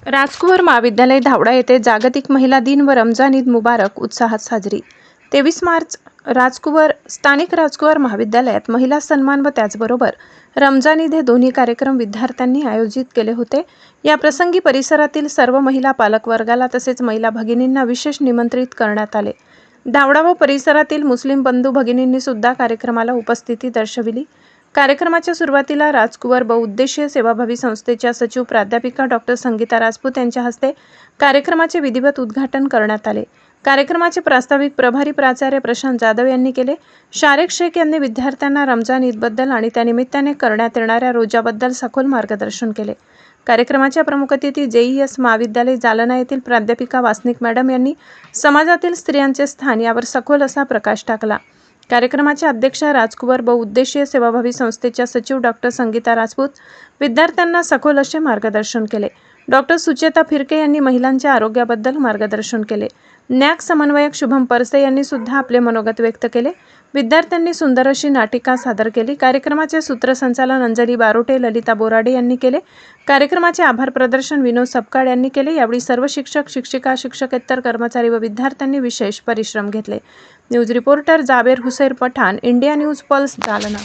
राजकुवर महाविद्यालय धावडा येथे जागतिक महिला दिन व रमजान ईद मुबारक उत्साहात साजरी. 23 मार्च स्थानिक राजकुवर महाविद्यालयात महिला सन्मान व त्याचबरोबर रमजान ईद हे दोन्ही कार्यक्रम विद्यार्थ्यांनी आयोजित केले होते. या प्रसंगी परिसरातील सर्व महिला पालकवर्गाला तसेच महिला भगिनींना विशेष निमंत्रित करण्यात आले. धावडा व परिसरातील मुस्लिम बंधू भगिनींनी सुद्धा कार्यक्रमाला उपस्थिती दर्शविली. कार्यक्रमाच्या सुरुवातीला राजकुवर बहुउद्देशीय सेवाभावी संस्थेच्या सचिव प्राध्यापिका डॉक्टर संगीता राजपूत यांच्या हस्ते कार्यक्रमाचे विधिवत उद्घाटन करण्यात आले. कार्यक्रमाचे प्रास्ताविक प्रभारी प्राचार्य प्रशांत जाधव यांनी केले. शारेक शेख यांनी विद्यार्थ्यांना रमजान ईदबद्दल आणि त्यानिमित्ताने करण्यात येणाऱ्या रोजाबद्दल सखोल मार्गदर्शन केले. कार्यक्रमाच्या प्रमुख अतिथी JES महाविद्यालय जालना येथील प्राध्यापिका वासनिक मॅडम यांनी समाजातील स्त्रियांचे स्थान यावर सखोल असा प्रकाश टाकला. कार्यक्रमाच्या अध्यक्षा राजकुवर बहुउद्देशीय सेवाभावी संस्थेच्या सचिव डॉक्टर संगीता राजपूत विद्यार्थ्यांना सखोल असे मार्गदर्शन केले. डॉक्टर सुचेता फिरके यांनी महिलांच्या आरोग्याबद्दल मार्गदर्शन केले. न्याक समन्वयक शुभम परसे यांनी सुद्धा आपले मनोगत व्यक्त केले. विद्यार्थ्यांनी सुंदर अशी नाटिका सादर केली. कार्यक्रमाचे सूत्रसंचालन अंजली बारोटे, ललिता बोराडे यांनी केले. कार्यक्रमाचे आभार प्रदर्शन विनोद सपकाळ यांनी केले. यावेळी सर्व शिक्षक, शिक्षिका, शिक्षकेतर कर्मचारी व विद्यार्थ्यांनी विशेष परिश्रम घेतले. News reporter Jaber Hussain Pathan, India news pulse, Jalna.